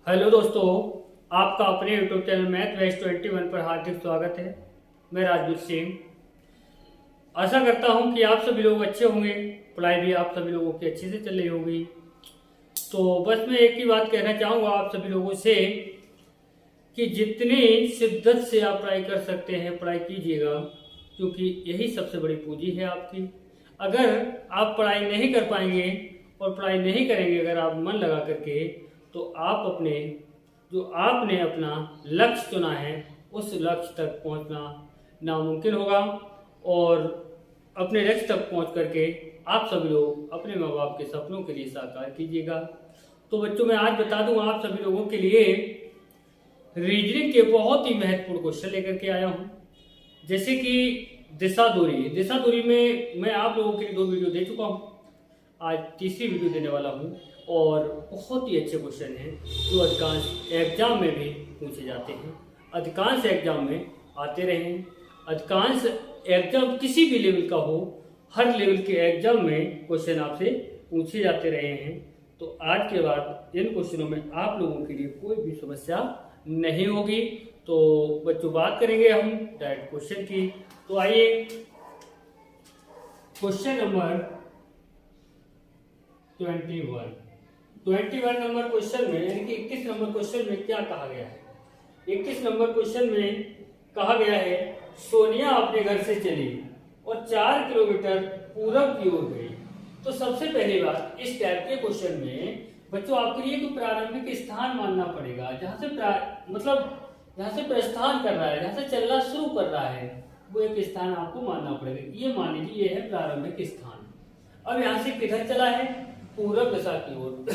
Hello दोस्तों, आपका अपने यूट्यूब चैनल मैथ बेस्ट 21 पर हार्दिक स्वागत है। मैं राजवीर सिंह आशा करता हूं कि आप सभी लोग अच्छे होंगे, पढ़ाई भी आप सभी लोगों की अच्छे से चल रही होगी। तो बस मैं एक ही बात कहना चाहूँगा आप सभी लोगों से कि जितनी शिद्दत से आप पढ़ाई कर सकते हैं पढ़ाई कीजिएगा, क्योंकि यही सबसे बड़ी पूंजी है आपकी। अगर आप पढ़ाई नहीं कर पाएंगे और पढ़ाई नहीं करेंगे अगर आप मन लगा करके, तो आप आपने अपना लक्ष्य चुना है उस लक्ष्य तक पहुंचना नामुमकिन होगा। और अपने लक्ष्य तक पहुंच करके आप सभी लोग अपने माँ बाप के सपनों के लिए साकार कीजिएगा। तो बच्चों, मैं आज बता दूं आप सभी लोगों के लिए रीजनिंग के बहुत ही महत्वपूर्ण क्वेश्चन लेकर के आया हूं। जैसे कि दिशा दूरी में मैं आप लोगों के लिए 2 वीडियो दे चुका हूं, आज तीसरी वीडियो देने वाला हूं। और बहुत ही अच्छे क्वेश्चन हैं जो अधिकांश एग्जाम में भी पूछे जाते हैं, अधिकांश एग्जाम में आते रहे हैं। अधिकांश एग्जाम किसी भी लेवल का हो, हर लेवल के एग्जाम में क्वेश्चन आपसे पूछे जाते रहे हैं। तो आज के बाद इन क्वेश्चनों में आप लोगों के लिए कोई भी समस्या नहीं होगी। तो बच्चों, बात करेंगे हम डायरेक्ट क्वेश्चन की। तो आइए, क्वेश्चन नंबर 21 नंबर क्वेश्चन में, यानी कि 21 नंबर क्वेश्चन में क्या कहा गया है। 21 नंबर क्वेश्चन में कहा गया है, सोनिया अपने घर से चली और 4 किलोमीटर पूरब की ओर गई। तो सबसे पहली बात, इस टाइप के क्वेश्चन में बच्चों आपके लिए तो प्रारंभिक स्थान मानना पड़ेगा, जहां से प्रस्थान कर रहा है, जहां से चलना शुरू कर रहा है, वो एक स्थान आपको मानना पड़ेगा। ये मान लीजिए ये है प्रारंभिक स्थान। अब यहाँ से किधर चला है? पूरब दिशा की ओर।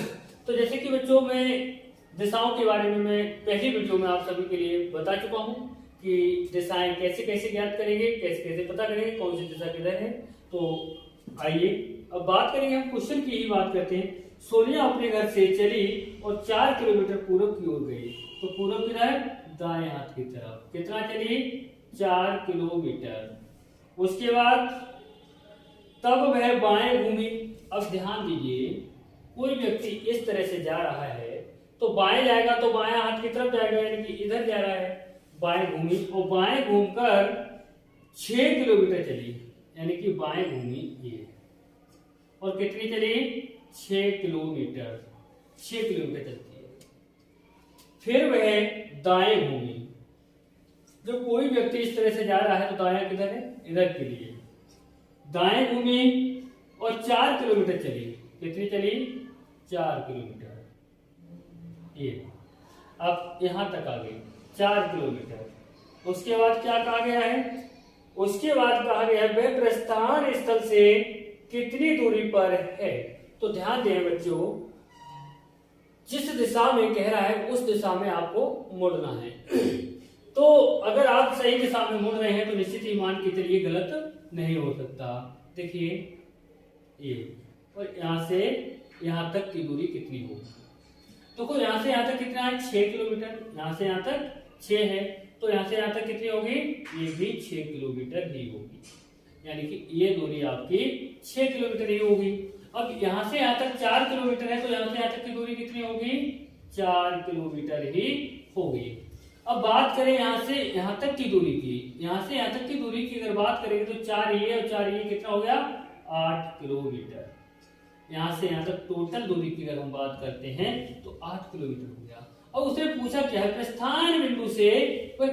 तो जैसे कि बच्चों, मैं दिशाओं के बारे में मैं पहली वीडियो में आप सभी के लिए बता चुका हूं कि दिशाएं कैसे कैसे ज्ञात करेंगे, कैसे कैसे पता करेंगे कौन सी दिशा किधर है। तो आइए अब बात करेंगे, हम क्वेश्चन की ही बात करते हैं। सोनिया अपने घर से चली और 4 किलोमीटर पूरब की ओर गई। तो पूरब किधर? दाएं हाथ की तरफ। कितना चली? 4 किलोमीटर। उसके बाद तब वह बाएं घूमी। अब ध्यान दीजिए, कोई व्यक्ति इस तरह से जा रहा है तो बाएं जाएगा तो बाएं हाथ की तरफ जाएगा, यानी कि इधर जा रहा है। बाएं घूमी और बाएं घूमकर 6 किलोमीटर चली, यानी कि बाएं घूमी ये, और कितनी चली? 6 किलोमीटर। 6 किलोमीटर चलती है। फिर वह दाएं घूमी। जब कोई व्यक्ति इस तरह से जा रहा है तो दाएं किधर है? इधर के लिए। दाएं घूमी और 4 किलोमीटर चली। कितनी चली? 4 किलोमीटर। ये अब यहां तक आ गई 4 किलोमीटर। उसके बाद क्या कहा गया है? उसके बाद कहा गया है वह प्रस्थान स्थल से कितनी दूरी पर है। तो ध्यान दें बच्चों, जिस दिशा में कह रहा है उस दिशा में आपको मुड़ना है। तो अगर आप सही दिशा में मुड़ रहे हैं तो निश्चित ही मान के चलिए गलत नहीं हो सकता। देखिए ये, और यहां से यहां तक की दूरी कितनी होगी? तो यहां से यहां तक कितना है? 6 किलोमीटर। यहां से यहां तक 6 है, तो यहां से यहां तक कितनी होगी? ये भी 6 किलोमीटर ही होगी, यानी कि ये दूरी आपकी 6 किलोमीटर ही होगी। अब यहां से यहां तक 4 किलोमीटर है, तो यहां से यहां तक की दूरी कितनी होगी? 4 किलोमीटर ही होगी। अब बात करें यहां से यहां तक की दूरी की। यहां से यहां तक की दूरी की अगर बात करेंगे तो 4 ये और 4 ये कितना हो गया? 8 किलोमीटर। यहां से यहां तक टोटल दूरी की अगर हम बात करते हैं तो 8 किलोमीटर हो गया। और उसने पूछा क्या है? प्रस्थान बिंदु से वह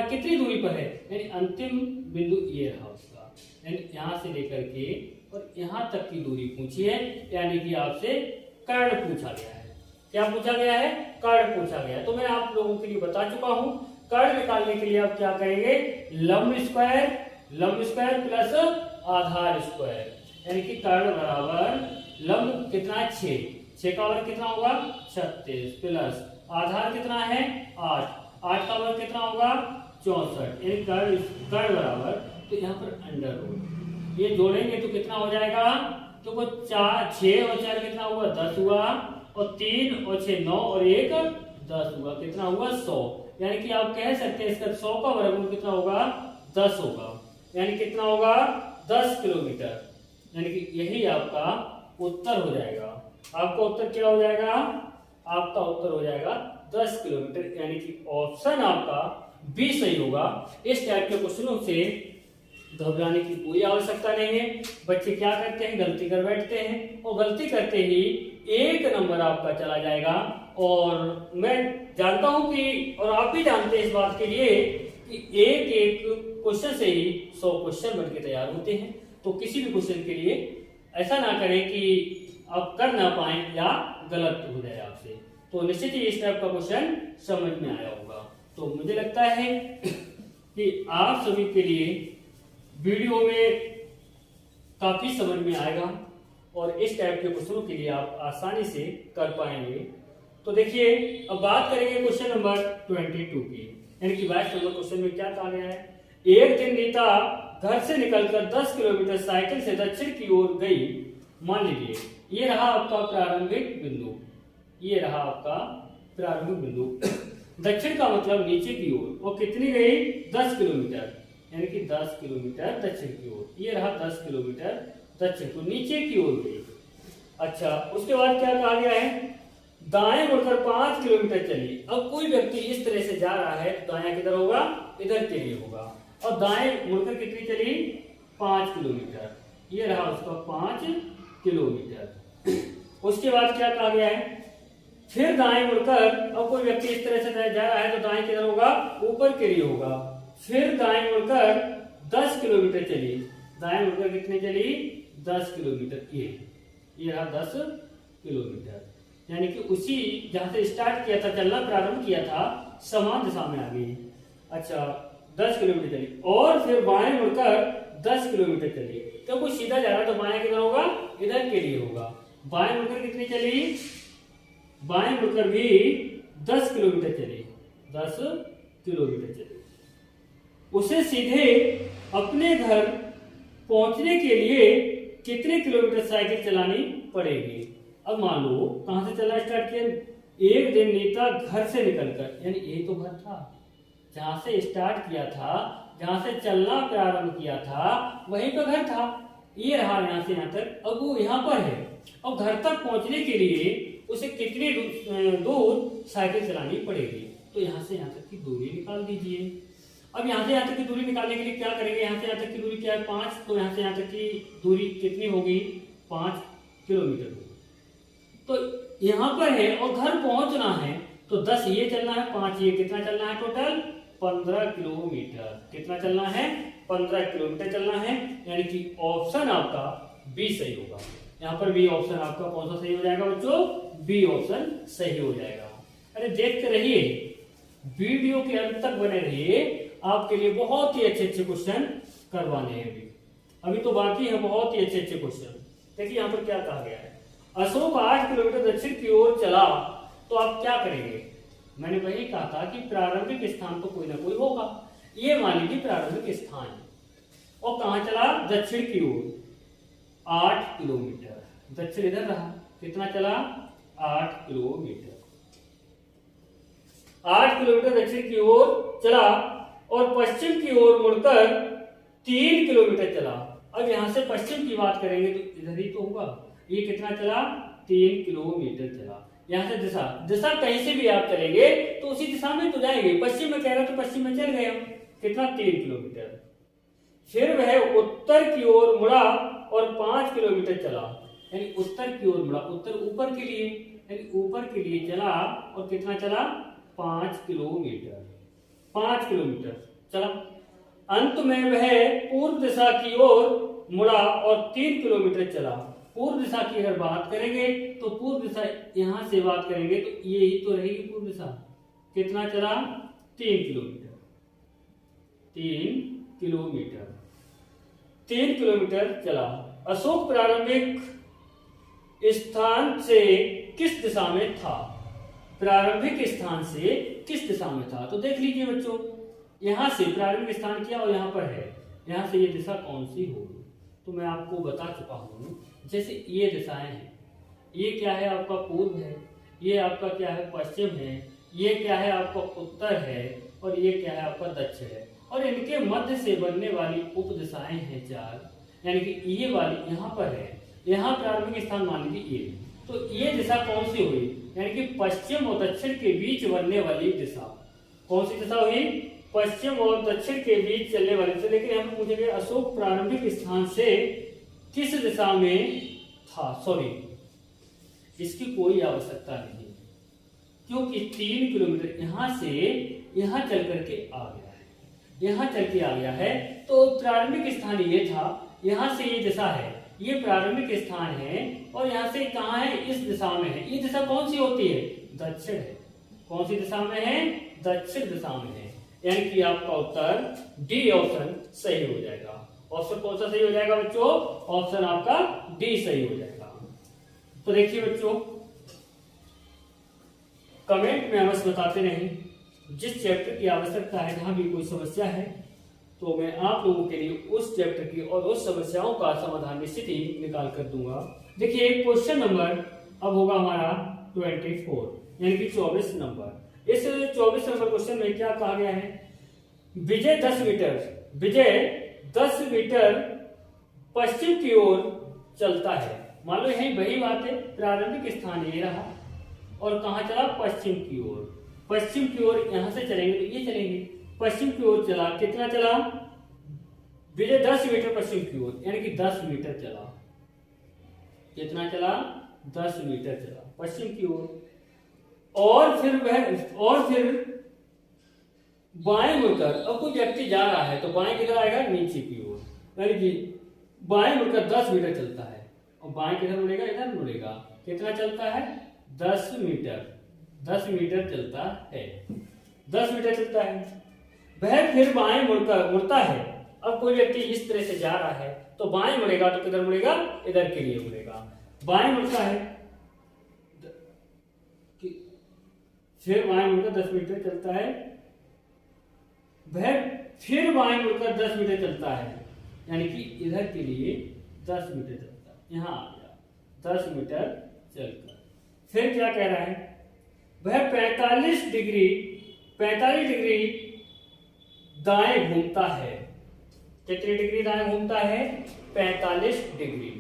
कितनी दूरी पर है, यानी अंतिम बिंदु ये रहा उसका, यानी यहां से लेकर के और यहां तक की दूरी पूछी है, यानी कि आपसे कर्ण पूछा गया है। क्या पूछा गया है? कर्ण पूछा गया। तो मैं आप लोगों के लिए बता चुका हूं, कर्ण निकालने के लिए आप क्या करेंगे? लंब स्क्वायर प्लस आधार स्क्वायर, यानी कि कर्ण बराबर लंब कितना है? 6 का वर्ग कितना होगा? 36 प्लस आधार कितना है? 8 का वर्ग कितना होगा? 64, यानी कर्ण बराबर, तो यहाँ पर अंडर रूट ये जोड़ेंगे तो कितना हो जाएगा? तो 6 और 4 कितना हुआ? 10 हुआ, और 3 और 6 9 और 1 10 हुआ। कितना हुआ? 100। यानी कि आप कह सकते हैं इसका 100 का वर्गमूल कितना होगा? 10 होगा, यानी कितना होगा? 10 किलोमीटर। यानी कि यही आपका उत्तर हो जाएगा। आपका उत्तर क्या हो जाएगा? आपका उत्तर हो जाएगा 10 किलोमीटर, यानी कि ऑप्शन आपका बी सही होगा। इस टाइप के क्वेश्चनों से घबराने की कोई आवश्यकता नहीं है। बच्चे क्या करते हैं, गलती कर बैठते हैं और गलती करते ही 1 नंबर आपका चला जाएगा। और मैं जानता हूं कि, और आप भी जानते हैं इस बात के लिए कि एक एक क्वेश्चन से ही 100 क्वेश्चन बनके तैयार होते हैं। तो किसी भी क्वेश्चन के लिए ऐसा ना करें कि आप कर ना पाए या गलत हो जाए आपसे। तो निश्चित ही इस टाइप का क्वेश्चन समझ में आया होगा। तो मुझे लगता है कि आप सभी के लिए वीडियो में काफी समझ में आएगा और इस टाइप के क्वेश्चनों के लिए आप आसानी से कर पाएंगे। तो देखिए, अब बात करेंगे क्वेश्चन नंबर 22 की, यानी कि 22 नंबर क्वेश्चन में क्या कहा गया है। एक दिन नीता घर से निकलकर 10 किलोमीटर साइकिल से दक्षिण की ओर गई। मान लीजिए ये रहा आपका प्रारंभिक बिंदु, ये रहा आपका प्रारंभिक बिंदु। दक्षिण का मतलब नीचे की ओर, और कितनी गई, 10 किलोमीटर, यानी कि 10 किलोमीटर दक्षिण की ओर। ये रहा 10 किलोमीटर दक्षिण को, नीचे की ओर गई। अच्छा, उसके बाद क्या कहा गया है, दाएं मुड़कर 5 किलोमीटर चली। अब कोई व्यक्ति इस तरह से जा रहा है, दायां किधर होगा, इधर के लिए होगा, और दाएं मुड़कर कितनी चली, 5 किलोमीटर। ये रहा उसका 5 किलोमीटर। उसके बाद क्या कहा गया है, फिर दाएं मुड़कर, अब कोई व्यक्ति इस तरह से जा रहा है तो दाएं किधर होगा, ऊपर के लिए होगा। फिर दाएं मुड़कर 10 किलोमीटर चली। दाएं मुड़कर कितने चली, 10 किलोमीटर। ये रहा 10 किलोमीटर, यानी कि उसी जहां से स्टार्ट किया था, चलना प्रारंभ किया था, समान दिशा में आ गई। अच्छा, 10 किलोमीटर चली और फिर बाएं मुड़कर 10 किलोमीटर चली। तो कोई सीधा जा रहा है तो बाएं किधर होगा, इधर के लिए होगा। बाएं मुड़कर कितनी चली, बाएं मुड़कर भी 10 किलोमीटर चली, 10 किलोमीटर चली। उसे सीधे अपने घर पहुंचने के लिए कितने किलोमीटर साइकिल चलानी पड़ेगी। अब मान लो कहां से चलना स्टार्ट किया, एक दिन नीता घर से निकलकर, यानी ये तो घर था जहां से स्टार्ट किया था, जहां से चलना प्रारंभ किया था, वहीं पर घर था। ये रहा यहां से यहां तक, अब वो यहां पर है। अब घर तक पहुंचने के लिए उसे कितनी दूर साइकिल चलानी पड़ेगी। तो यहां से यहां तक की दूरी निकाल दीजिए। अब यहाँ से यहाँ तक की दूरी निकालने के लिए क्या करेंगे, यहाँ से यहाँ तक की दूरी क्या है, 5, तो यहाँ से यहाँ तक की दूरी कितनी होगी, 5 किलोमीटर होगी। तो यहाँ पर है और घर पहुंचना है तो 10 ये चलना है, 5 ये, कितना चलना है टोटल, 15 किलोमीटर। कितना चलना है, 15 किलोमीटर चलना है, यानी कि ऑप्शन आपका बी सही होगा। यहाँ पर बी ऑप्शन आपका कौन सा सही हो जाएगा बच्चों, बी ऑप्शन सही हो जाएगा। अरे देखते रहिए, वीडियो के अंत तक बने रहिए, आपके लिए बहुत ही अच्छे अच्छे क्वेश्चन करवाने हैं। अभी तो बाकी है बहुत ही अच्छे अच्छे क्वेश्चन। देखिए यहाँ पर क्या कहा गया है, अशोक 8 किलोमीटर दक्षिण की ओर चला, तो आप क्या करेंगे। मैंने वही कहा था कि प्रारंभिक स्थान तो कोई ना कोई होगा। ये मान लीजिए प्रारंभिक स्थान, और कहां चला, दक्षिण की ओर 8 किलोमीटर। दक्षिण इधर रहा, कितना चला, 8 किलोमीटर। 8 किलोमीटर दक्षिण की ओर चला और पश्चिम की ओर मुड़कर 3 किलोमीटर चला। अब यहां से पश्चिम की बात करेंगे तो इधर ही तो होगा। ये कितना चला, 3 किलोमीटर चला। यहां से दिशा कहीं से भी आप चलेंगे तो उसी दिशा में तो जाएंगे। पश्चिम में कह रहा तो पश्चिम में चल गए हम, कितना, 3 किलोमीटर। फिर वह उत्तर की ओर मुड़ा और 5 किलोमीटर चला, यानी उत्तर की ओर मुड़ा, उत्तर ऊपर के लिए, यानी ऊपर के लिए चला और कितना चला, 5 किलोमीटर। 5 किलोमीटर चला। अंत में वह पूर्व दिशा की ओर मुड़ा और 3 किलोमीटर चला। पूर्व दिशा की अगर बात करेंगे तो पूर्व दिशा यहां से बात करेंगे तो ये ही तो रहेगी पूर्व दिशा। कितना चला, 3 किलोमीटर। 3 किलोमीटर 3 किलोमीटर चला। अशोक प्रारंभिक स्थान से किस दिशा में था, प्रारंभिक स्थान से किस दिशा में था। तो देख लीजिए बच्चों, यहां से प्रारंभिक स्थान किया और यहां पर है, यहां से ये दिशा कौन सी होगी। तो मैं आपको बता चुका हूं, जैसे ये दिशाएं हैं, ये क्या है आपका पूर्व है, ये आपका क्या है पश्चिम है, ये क्या है आपका उत्तर है, और ये क्या है आपका दक्षिण है, और इनके मध्य से बनने वाली उप दिशाएं हैं 4, यानी कि ये वाली यहाँ पर है। यहाँ प्रारंभिक स्थान मान लीजिए ये, तो ये दिशा कौन सी हुई, यानी कि पश्चिम और दक्षिण के बीच बनने वाली दिशा। कौन सी दिशा हुई, पश्चिम और दक्षिण के बीच चलने वाली दिशा। लेकिन यहाँ पे पूछेंगे अशोक प्रारंभिक स्थान से किस दिशा में था, सॉरी इसकी कोई आवश्यकता नहीं, क्योंकि 3 किलोमीटर यहां से यहां चल करके आ गया है, यहां चल के आ गया है। तो प्रारंभिक स्थान ये था, यहां से ये दिशा है, ये प्रारंभिक स्थान है, और यहां से कहां है, इस दिशा में है। ये दिशा कौन सी होती है, दक्षिण है। कौन सी दिशा में है, दक्षिण दिशा में है। यानी कि आपका उत्तर डी ऑप्शन सही हो जाएगा। ऑप्शन कौन सा सही हो जाएगा बच्चों, ऑप्शन आपका डी सही हो जाएगा। तो देखिए बच्चों, कमेंट में अवश्य बताते नहीं, जिस चैप्टर की आवश्यकता है, जहां भी कोई समस्या है तो मैं आप लोगों के लिए उस चैप्टर की और उस समस्याओं का समाधान निश्चित ही निकाल कर दूंगा। देखिए क्वेश्चन नंबर अब होगा हमारा 24, यानी कि 24 नंबर। इस 24 नंबर क्वेश्चन में क्या कहा गया है, विजय 10 मीटर पश्चिम की ओर चलता है। मान लो यही वही बात है, प्रारंभिक स्थान ये रहा और कहां चला, पश्चिम की ओर। पश्चिम की ओर यहां से चलेंगे तो ये चलेंगे, पश्चिम की ओर चला। कितना चला, विजय 10 मीटर पश्चिम की ओर, यानी कि 10 मीटर चला। कितना चला, 10 मीटर चला पश्चिम की ओर। और फिर बाएं मुड़कर, अब कोई व्यक्ति जा रहा है तो बाएं किधर आएगा, नीचे की ओर, यानी कि बाएं मुड़कर 10 मीटर चलता है, और बाएं किधर मुड़ेगा, इधर मुड़ेगा। कितना चलता है, 10 मीटर चलता है, 10 मीटर चलता है। वह फिर बाएं मुड़ता है। अब कोई व्यक्ति इस तरह से जा रहा है तो बाएं मुड़ेगा तो किधर मुड़ेगा, इधर के लिए मुड़ेगा। बाएं मुड़ता है, फिर बाएं मुड़कर 10 मीटर चलता है। वह फिर बाएं मुड़कर 10 मीटर चलता है, यानी कि इधर के लिए 10 मीटर चलता है, यहां आ गया 10 मीटर चलकर। फिर क्या कह रहा है, वह 45 डिग्री दाएं घूमता है। कितनी डिग्री दाएं घूमता है, 45 डिग्री।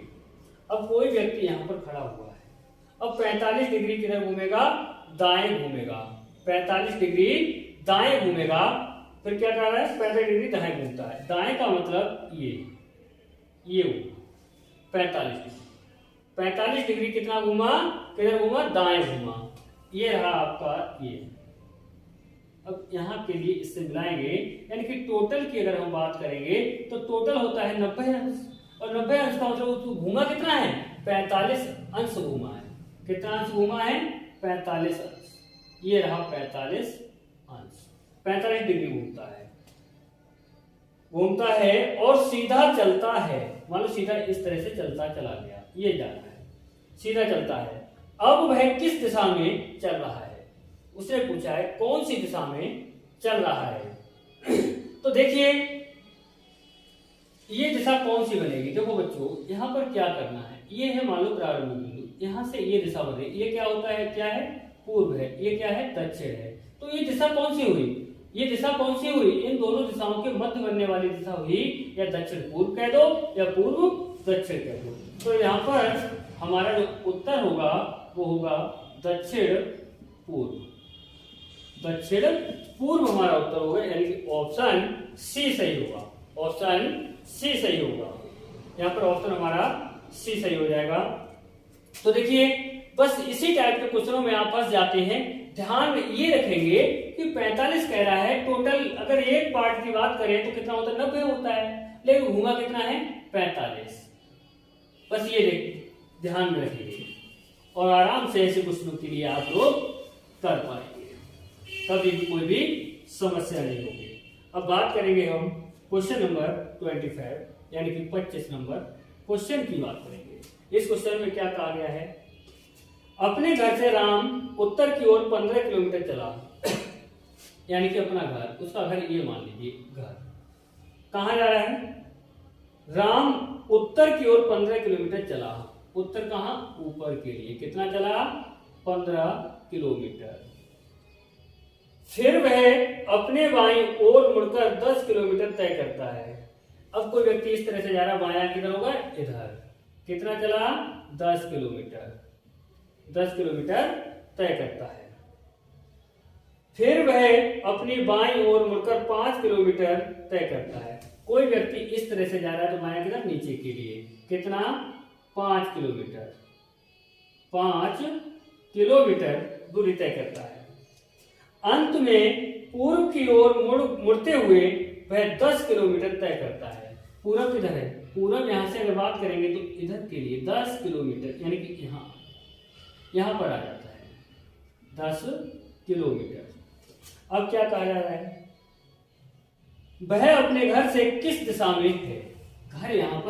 अब कोई व्यक्ति यहां पर खड़ा हुआ है, अब 45 डिग्री किधर घूमेगा, दाएं घूमेगा। 45 डिग्री दाएं घूमेगा। फिर क्या कर रहा है, 45 डिग्री दाएं घूमता है। दाएं का मतलब ये 45 डिग्री। 45 डिग्री कितना घूमा, किधर घूमा, दाएं घूमा। ये रहा आपका ये। अब यहां के लिए इससे मिलाएंगे, यानी कि टोटल की अगर हम बात करेंगे तो टोटल होता है 90 अंश, और 90 अंश का मतलब तो घूमा कितना है, 45 अंश घूमा है। कितना अंश घूमा है, 45 अंश। ये रहा 45 अंश, 45 डिग्री घूमता है और सीधा चलता है। मान लो सीधा इस तरह से चलता चला गया, ये जाना है, सीधा चलता है। अब वह किस दिशा में चल रहा है, उसने पूछा है कौन सी दिशा में चल रहा है। तो देखिए ये दिशा कौन सी बनेगी, देखो बच्चों यहां पर क्या करना है, ये है मान लो प्रारंभ बिंदु, यहां से ये दिशा बने, ये क्या होता है, क्या है, पूर्व है, ये क्या है, दक्षिण है। तो ये दिशा कौन सी हुई, ये दिशा कौन सी हुई, इन दोनों दिशाओं के मध्य बनने वाली दिशा हुई, या दक्षिण पूर्व कह दो या पूर्व दक्षिण कह दो। तो यहाँ पर हमारा जो उत्तर होगा वो होगा दक्षिण पूर्व। दक्षिण पूर्व हमारा उत्तर होगा, यानी कि ऑप्शन सी सही होगा। ऑप्शन सी सही होगा, यहाँ पर ऑप्शन हमारा सी सही हो जाएगा। तो देखिए बस इसी टाइप के क्वेश्चनों में आप फंस जाते हैं। ध्यान में ये रखेंगे कि 45 कह रहा है, टोटल अगर एक पार्ट की बात करें तो कितना होता है, 90 होता है, लेकिन घूमा कितना है, 45। बस ये ध्यान में रखेंगे और आराम से ऐसे क्वेश्चनों के लिए आप लोग कर पाएंगे, कभी भी कोई भी समस्या नहीं होगी। अब बात करेंगे हम क्वेश्चन नंबर 25 यानी कि 25 नंबर क्वेश्चन की बात करेंगे। इस क्वेश्चन में क्या कहा गया है, अपने घर से राम उत्तर की ओर 15 किलोमीटर चला, यानी कि अपना घर, उसका घर ये मान लीजिए घर। कहां जा रहा है, राम उत्तर की ओर 15 किलोमीटर चला। उत्तर कहां, ऊपर के लिए। कितना चला, 15 किलोमीटर। फिर वह अपने बाईं ओर मुड़कर 10 किलोमीटर तय करता है। अब कोई व्यक्ति इस तरह से जा रहा है, बायां किधर होगा, इधर। कितना चला, 10 किलोमीटर। 10 किलोमीटर तय करता है। फिर वह अपनी बाईं ओर मुड़कर 5 किलोमीटर तय करता है। कोई व्यक्ति इस तरह से जा रहा है तो बाएं की तरफ नीचे के लिए कितना 5 किलोमीटर 5 किलोमीटर दूरी तय करता है। अंत में पूर्व की ओर मुड़ते हुए वह 10 किलोमीटर तय करता है। पूरब किधर है? पूरब यहां से अगर बात करेंगे तो इधर के लिए 10 किलोमीटर यानी कि यहां पर आ जाता है 10 किलोमीटर। अब क्या कहा जा रहा है? वह अपने घर से किस दिशा में है? घर यहां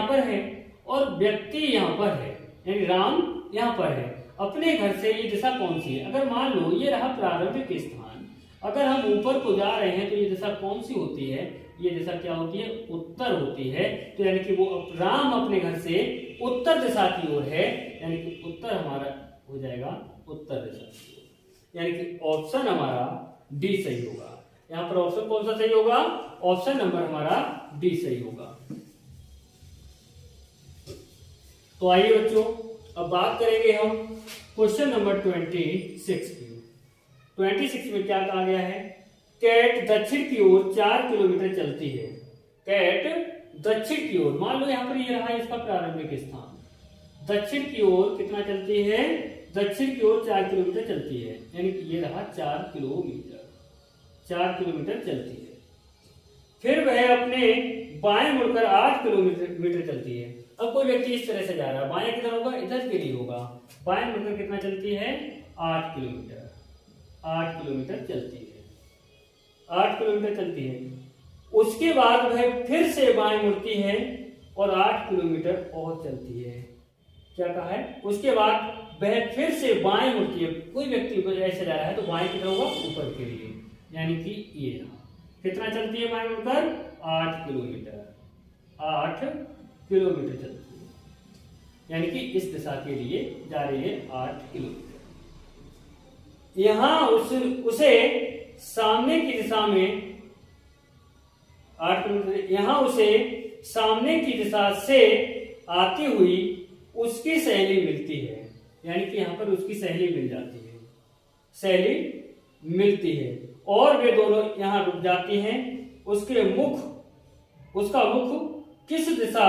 पर है और व्यक्ति यहां पर है, यानी राम यहां पर है। अपने घर से ये दिशा कौन सी है? अगर मान लो ये रहा प्रारंभिक स्थान, अगर हम ऊपर को जा रहे हैं तो ये दिशा कौन सी होती है? ये दिशा क्या होती है? उत्तर होती है। तो यानी कि वो राम अपने घर से उत्तर दिशा की ओर है, यानी कि उत्तर हमारा हो जाएगा उत्तर दिशा की ओर, यानी कि ऑप्शन हमारा डी सही होगा। यहाँ पर ऑप्शन कौन सा सही होगा? ऑप्शन नंबर हमारा डी सही होगा। तो आइए बच्चों, अब बात करेंगे हम क्वेश्चन नंबर 26 की। 26 में क्या कहा गया है? कैट दक्षिण की ओर 4 किलोमीटर चलती है। कैट दक्षिण की ओर, मान लो यहाँ पर ये रहा इसका प्रारंभिक स्थान। दक्षिण की ओर कितना चलती है? दक्षिण की ओर 4 किलोमीटर चलती है, यानी कि ये रहा 4 किलोमीटर चलती है। फिर वह अपने बाएं मुड़कर 8 किलोमीटर चलती है। अब कोई व्यक्ति इस तरह से जा रहा है, बाएं किधर होगा? इधर के लिए होगा। बाएं मुड़कर कितना चलती है? 8 किलोमीटर चलती है। 8 किलोमीटर चलती है। उसके बाद वह फिर से बाएं मुड़ती है और 8 किलोमीटर और चलती है। क्या कहा है? उसके बाद वह फिर से बाएं मुड़ती है। कोई व्यक्ति ऐसे जा रहा है तो बाएं किधर होगा? ऊपर के लिए, यानी कि ये कितना चलती है बाएं मुड़कर? 8 किलोमीटर चलती है, यानी कि इस दिशा के लिए जा रही है 8 किलोमीटर। यहां उसे सामने की दिशा में 8 किलोमीटर, यहां उसे सामने की दिशा से आती हुई उसकी सहेली मिलती है, यानी कि यहां पर उसकी सहेली मिल जाती है, सहेली मिलती है और वे दोनों यहां रुक जाती हैं। उसका मुख किस दिशा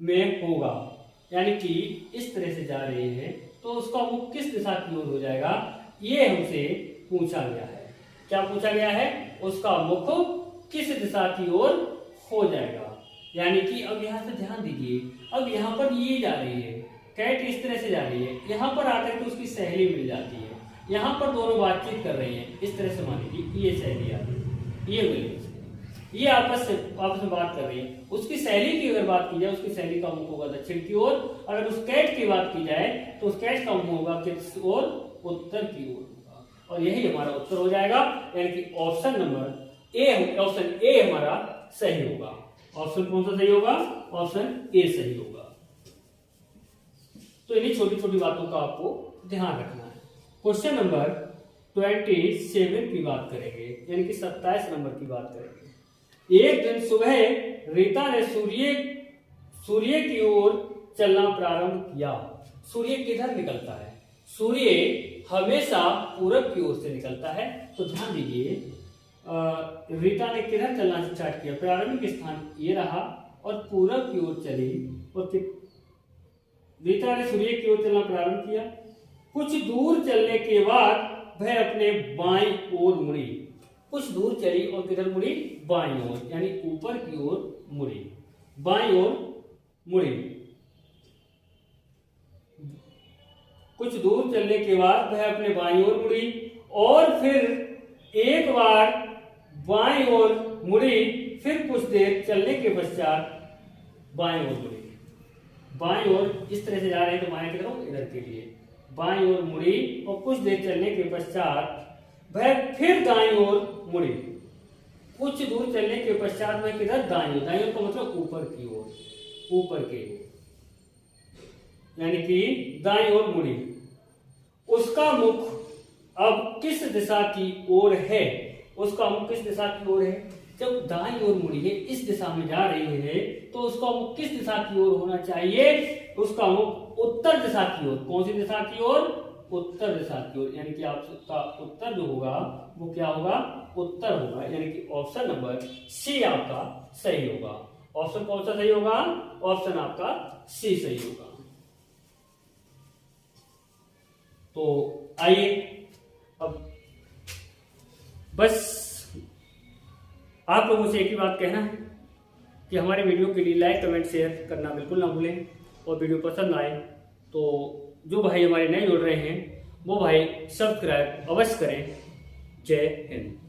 में होगा? यानी कि इस तरह से जा रहे हैं तो उसका मुख किस दिशा की ओर हो जाएगा? ये हमसे पूछा गया है। क्या पूछा गया है? उसका मुख किस दिशा की ओर हो जाएगा। यानी कि अब यहां से ध्यान दीजिए, अब यहां पर ये जा रही है, कैट इस तरह से जा रही है, यहां पर आकर के उसकी सहेली मिल जाती है, यहां पर दोनों बातचीत कर रहे हैं। इस तरह से मान लीजिए ये सहेली आ रही, ये मिली, ये आपस में बात कर रही है। उसकी सहेली की अगर बात की जाए, उसकी सहेली का मुख होगा दक्षिण की ओर। अगर उस कैट की बात की जाए तो उस कैट का मुख होगा किस ओर? उत्तर की ओर होगा, और यही हमारा उत्तर हो जाएगा। यानी कि ऑप्शन ए हमारा सही होगा। ऑप्शन कौन सा सही होगा? ऑप्शन ए सही होगा। तो इन्हीं छोटी छोटी बातों का आपको ध्यान रखना है। क्वेश्चन नंबर 27 की बात करेंगे, यानी कि 27 नंबर की बात करेंगे। एक दिन सुबह रीता ने सूर्य की ओर चलना प्रारंभ किया। सूर्य किधर निकलता है? सूर्य हमेशा पूरब की ओर से निकलता है। तो ध्यान दीजिए, रीता ने किधर चलना स्टार्ट किया? प्रारंभिक स्थान ये रहा और पूरब की ओर चली, और रीता ने सूर्य की ओर चलना प्रारंभ किया। कुछ दूर चलने के बाद वह अपने बाईं ओर मुड़ी। कुछ दूर चली और किधर मुड़ी? बाईं ओर, यानी ऊपर की ओर मुड़ी, बाईं ओर मुड़ी। कुछ दूर चलने के बाद वह अपने बाईं ओर मुड़ी और फिर एक बार बाईं ओर मुड़ी, फिर कुछ देर चलने के पश्चात बाईं ओर मुड़ी। बाईं ओर इस तरह से जा रहे हैं तो बाएं की तरफ, इधर के लिए बाईं ओर मुड़ी और कुछ देर चलने के पश्चात वह फिर दाईं ओर मुड़ी। कुछ दूर चलने के पश्चात वह किधर? दाईं ओर। दाईं ओर का मतलब ऊपर की ओर, ऊपर के ओर, यानी कि दाईं ओर मुड़ी। उसका मुख अब किस दिशा की ओर है? उसका मुख किस दिशा की ओर है? जब दाईं ओर मुड़ी है, इस दिशा में जा रही है, तो उसका मुख किस दिशा की ओर होना चाहिए? उसका मुख उत्तर दिशा की ओर, कौन सी दिशा की ओर? उत्तर दिशा की ओर, यानी कि आपका उत्तर जो होगा वो क्या होगा? उत्तर होगा, यानी कि ऑप्शन नंबर सी आपका सही होगा। ऑप्शन कौन सा सही होगा? ऑप्शन आपका सी सही होगा। तो आइए अब बस आप लोगों से एक ही बात कहना है कि हमारे वीडियो के लिए लाइक कमेंट शेयर करना बिल्कुल ना भूलें, और वीडियो पसंद आए तो जो भाई हमारे नए जुड़ रहे हैं वो भाई सब्सक्राइब अवश्य करें। जय हिंद।